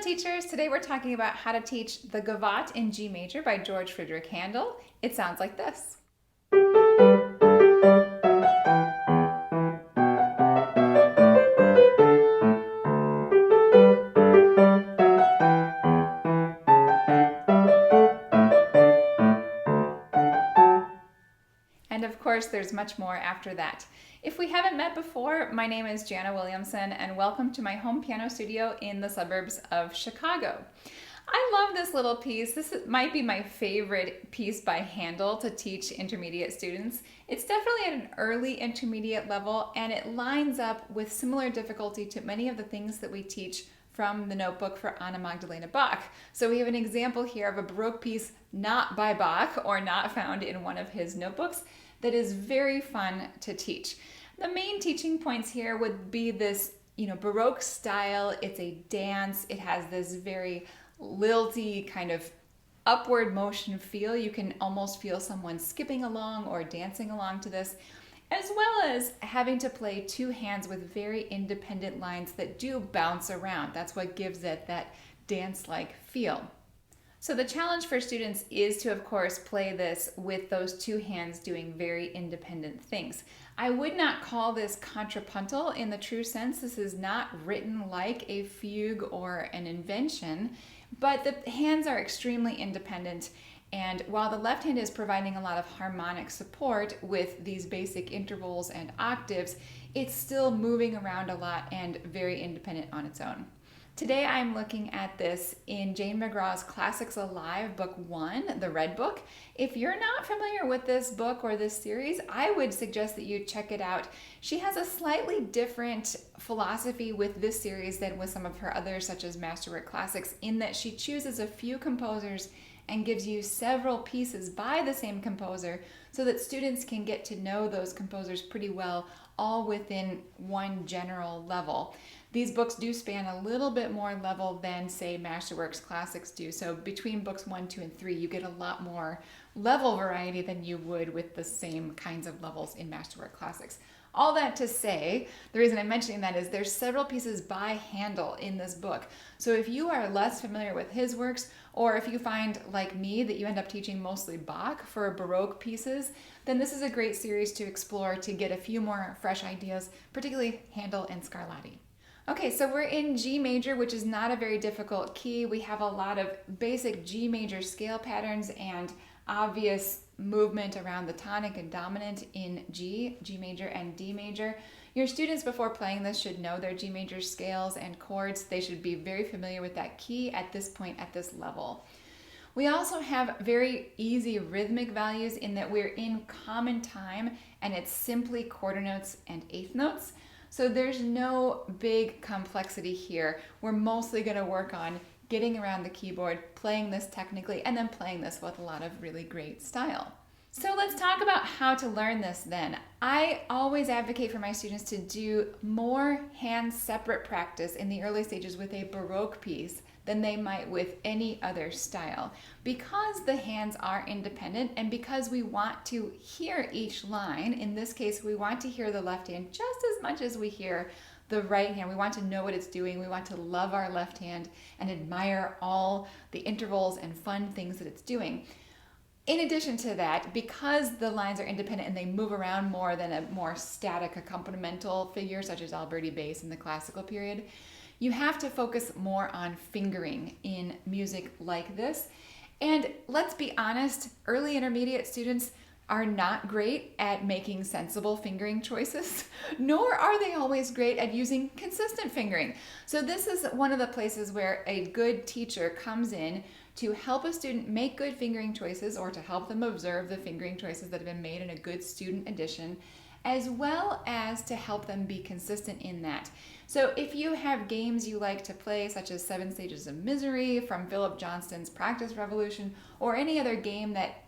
Hello teachers! Today we're talking about how to teach the Gavotte in G Major by George Friedrich Handel. It sounds like this. And of course, there's much more after that. If we haven't met before, my name is Jana Williamson, and welcome to my home piano studio in the suburbs of Chicago. I love this little piece. This might be my favorite piece by Handel to teach intermediate students. It's definitely at an early intermediate level, and it lines up with similar difficulty to many of the things that we teach from the notebook for Anna Magdalena Bach. So we have an example here of a Baroque piece not by Bach or not found in one of his notebooks that is very fun to teach. The main teaching points here would be this, Baroque style. It's a dance. It has this very lilty kind of upward motion feel. You can almost feel someone skipping along or dancing along to this, as well as having to play two hands with very independent lines that do bounce around. That's what gives it that dance-like feel. So the challenge for students is to, of course, play this with those two hands doing very independent things. I would not call this contrapuntal in the true sense. This is not written like a fugue or an invention, but the hands are extremely independent. And while the left hand is providing a lot of harmonic support with these basic intervals and octaves, it's still moving around a lot and very independent on its own. Today I'm looking at this in Jane McGraw's Classics Alive, Book 1, the Red Book. If you're not familiar with this book or this series, I would suggest that you check it out. She has a slightly different philosophy with this series than with some of her others, such as Masterwork Classics, in that she chooses a few composers and gives you several pieces by the same composer so that students can get to know those composers pretty well, all within one general level. These books do span a little bit more level than, say, Masterworks Classics do. So between books 1, 2, and 3, you get a lot more level variety than you would with the same kinds of levels in Masterwork Classics. All that to say, the reason I'm mentioning that is there's several pieces by Handel in this book. So if you are less familiar with his works, or if you find, like me, that you end up teaching mostly Bach for Baroque pieces, then this is a great series to explore to get a few more fresh ideas, particularly Handel and Scarlatti. Okay, so we're in G major, which is not a very difficult key. We have a lot of basic G major scale patterns and obvious movement around the tonic and dominant in G major, and D major. Your students before playing this should know their G major scales and chords. They should be very familiar with that key at this point, at this level. We also have very easy rhythmic values in that we're in common time and it's simply quarter notes and eighth notes. So there's no big complexity here. We're mostly going to work on getting around the keyboard, playing this technically, and then playing this with a lot of really great style. So let's talk about how to learn this then. I always advocate for my students to do more hand-separate practice in the early stages with a Baroque piece than they might with any other style, because the hands are independent and because we want to hear each line. In this case, we want to hear the left hand just as much as we hear the right hand. We want to know what it's doing. We want to love our left hand and admire all the intervals and fun things that it's doing. In addition to that, because the lines are independent and they move around more than a more static accompanimental figure such as Alberti bass in the classical period, you have to focus more on fingering in music like this. And let's be honest, early intermediate students are not great at making sensible fingering choices, nor are they always great at using consistent fingering. So this is one of the places where a good teacher comes in to help a student make good fingering choices, or to help them observe the fingering choices that have been made in a good student edition, as well as to help them be consistent in that. So if you have games you like to play, such as 7 Stages of Misery from Philip Johnston's Practice Revolution, or any other game that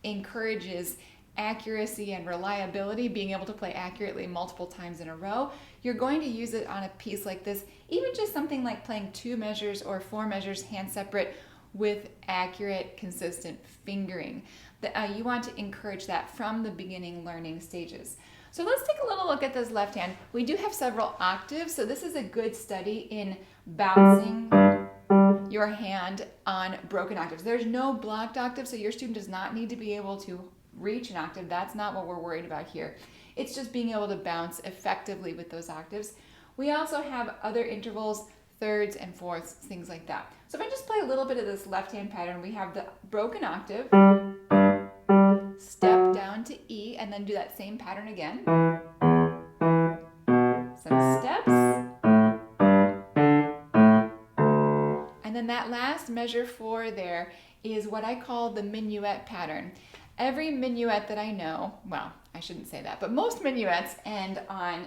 encourages accuracy and reliability, being able to play accurately multiple times in a row, you're going to use it on a piece like this. Even just something like playing 2 measures or 4 measures hand separate with accurate, consistent fingering. You want to encourage that from the beginning learning stages. So let's take a little look at this left hand. We do have several octaves, so this is a good study in bouncing your hand on broken octaves. There's no blocked octave, so your student does not need to be able to reach an octave. That's not what we're worried about here. It's just being able to bounce effectively with those octaves. We also have other intervals, thirds and fourths, things like that. So if I just play a little bit of this left hand pattern, we have the broken octave, step down to E, and then do that same pattern again. Some steps. And then that last measure 4 there is what I call the minuet pattern. Every minuet that I know, well, I shouldn't say that, but most minuets end on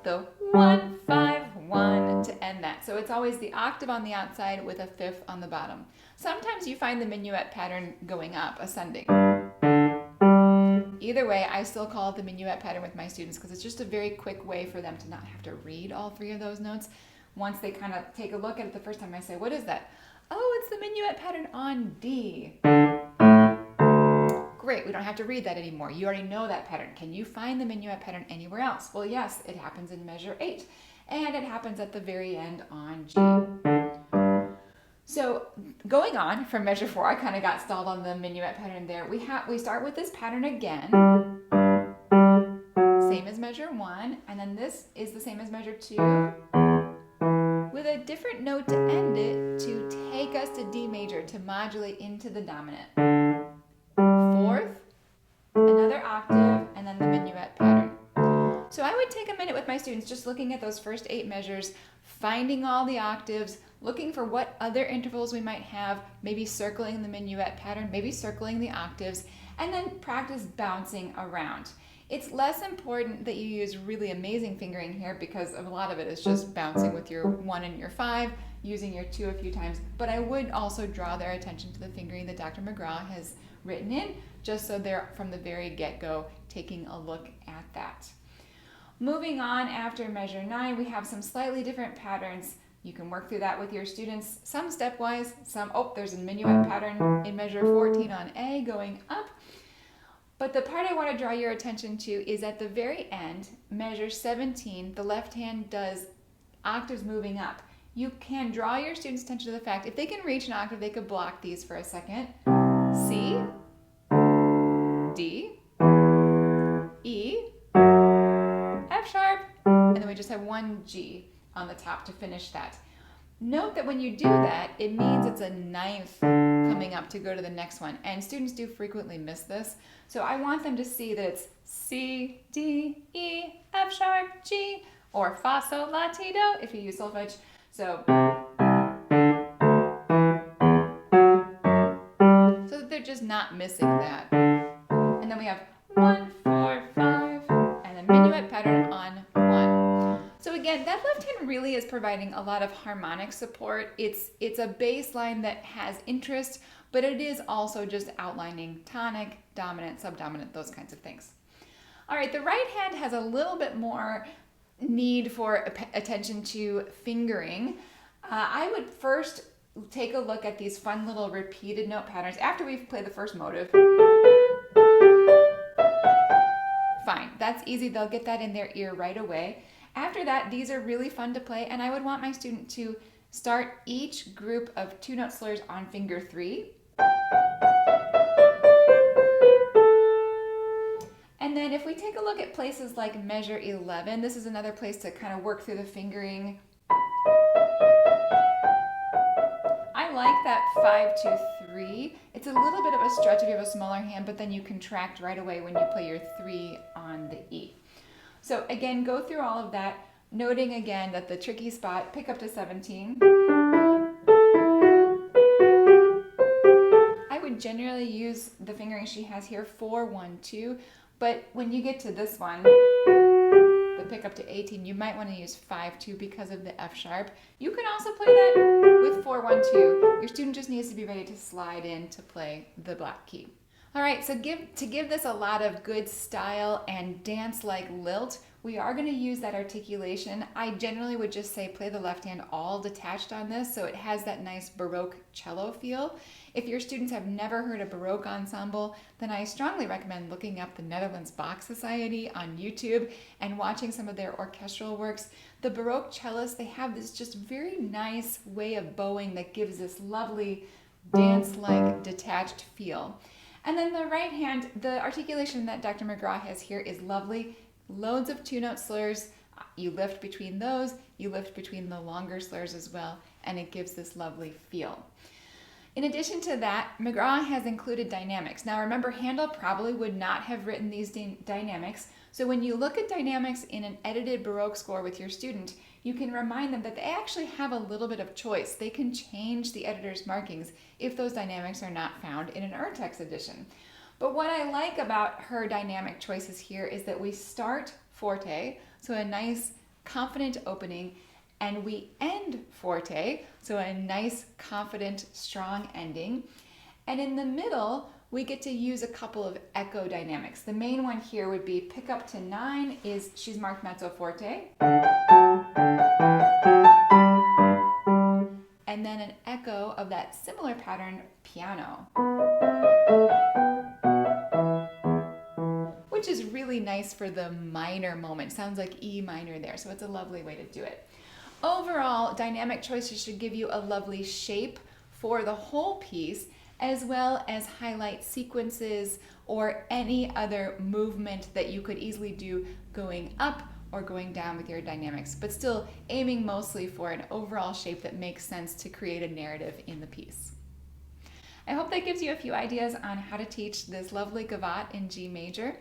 the 1, 5, 1 to end that. So it's always the octave on the outside with a fifth on the bottom. Sometimes you find the minuet pattern going up, ascending. Either way, I still call it the minuet pattern with my students because it's just a very quick way for them to not have to read all 3 of those notes. Once they kind of take a look at it the first time, I say, what is that? Oh, it's the minuet pattern on D. Great, we don't have to read that anymore. You already know that pattern. Can you find the minuet pattern anywhere else? Well, yes, it happens in measure 8, and it happens at the very end on G. So going on from measure 4, I kind of got stalled on the minuet pattern there. We start with this pattern again, same as measure 1, and then this is the same as measure 2, with a different note to end it to take us to D major, to modulate into the dominant. Fourth, another octave, and then the minuet pattern. So I would take a minute with my students just looking at those first 8 measures, finding all the octaves, looking for what other intervals we might have, maybe circling the minuet pattern, maybe circling the octaves, and then practice bouncing around. It's less important that you use really amazing fingering here because a lot of it is just bouncing with your 1 and your 5, using your 2 a few times, but I would also draw their attention to the fingering that Dr. McGraw has written in, just so they're from the very get-go taking a look at that. Moving on, after measure 9, we have some slightly different patterns. You can work through that with your students, some stepwise, some, there's a minuet pattern in measure 14 on A going up. But the part I want to draw your attention to is at the very end, measure 17, the left hand does octaves moving up. You can draw your students' attention to the fact, if they can reach an octave, they could block these for a second. C, D, E, F sharp, and then we just have 1 G on the top to finish that. Note that when you do that, it means it's a 9th coming up to go to the next one, and students do frequently miss this. So I want them to see that it's C, D, E, F sharp, G, or Fa, Sol, La, Ti, Do if you use solfege. So that they're just not missing that. And then we have 1, 4, 5, and then minuet pattern on 1. So again, that left hand really is providing a lot of harmonic support. It's a bass line that has interest, but it is also just outlining tonic, dominant, subdominant, those kinds of things. All right, the right hand has a little bit more need for attention to fingering. I would first take a look at these fun little repeated note patterns after we've played the first motive. Fine, that's easy. They'll get that in their ear right away. After that, these are really fun to play, and I would want my student to start each group of 2-note slurs on finger 3. And then if we take a look at places like measure 11, this is another place to kind of work through the fingering. I like that 5, 2, 3. It's a little bit of a stretch if you have a smaller hand, but then you contract right away when you play your 3 on the E. So again, go through all of that, noting again that the tricky spot, pick up to 17. I would generally use the fingering she has here, 4, 1, 2, but when you get to this one, the pick up to 18, you might want to use 5, 2 because of the F sharp. You can also play that with 4, 1, 2. Your student just needs to be ready to slide in to play the black key. All right, so to give this a lot of good style and dance-like lilt, we are going to use that articulation. I generally would just say play the left hand all detached on this, so it has that nice Baroque cello feel. If your students have never heard a Baroque ensemble, then I strongly recommend looking up the Netherlands Bach Society on YouTube and watching some of their orchestral works. The Baroque cellists, they have this just very nice way of bowing that gives this lovely dance-like detached feel. And then the right hand, the articulation that Dr. McGraw has here is lovely. Loads of two-note slurs. You lift between those, you lift between the longer slurs as well, and it gives this lovely feel. In addition to that, McGraw has included dynamics. Now remember, Handel probably would not have written these dynamics, so when you look at dynamics in an edited Baroque score with your student, you can remind them that they actually have a little bit of choice. They can change the editor's markings if those dynamics are not found in an Urtext edition. But what I like about her dynamic choices here is that we start forte, so a nice confident opening, and we end forte, so a nice confident strong ending. And in the middle, we get to use a couple of echo dynamics. The main one here would be pick up to 9 is she's marked mezzo forte. And then an echo of that similar pattern, piano. Which is really nice for the minor moment. Sounds like E minor there, so it's a lovely way to do it. Overall, dynamic choices should give you a lovely shape for the whole piece, as well as highlight sequences or any other movement that you could easily do going up or going down with your dynamics, but still aiming mostly for an overall shape that makes sense to create a narrative in the piece. I hope that gives you a few ideas on how to teach this lovely gavotte in G major.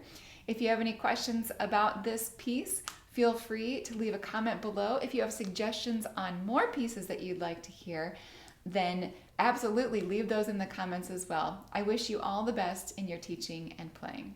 If you have any questions about this piece, feel free to leave a comment below. If you have suggestions on more pieces that you'd like to hear, then absolutely leave those in the comments as well. I wish you all the best in your teaching and playing.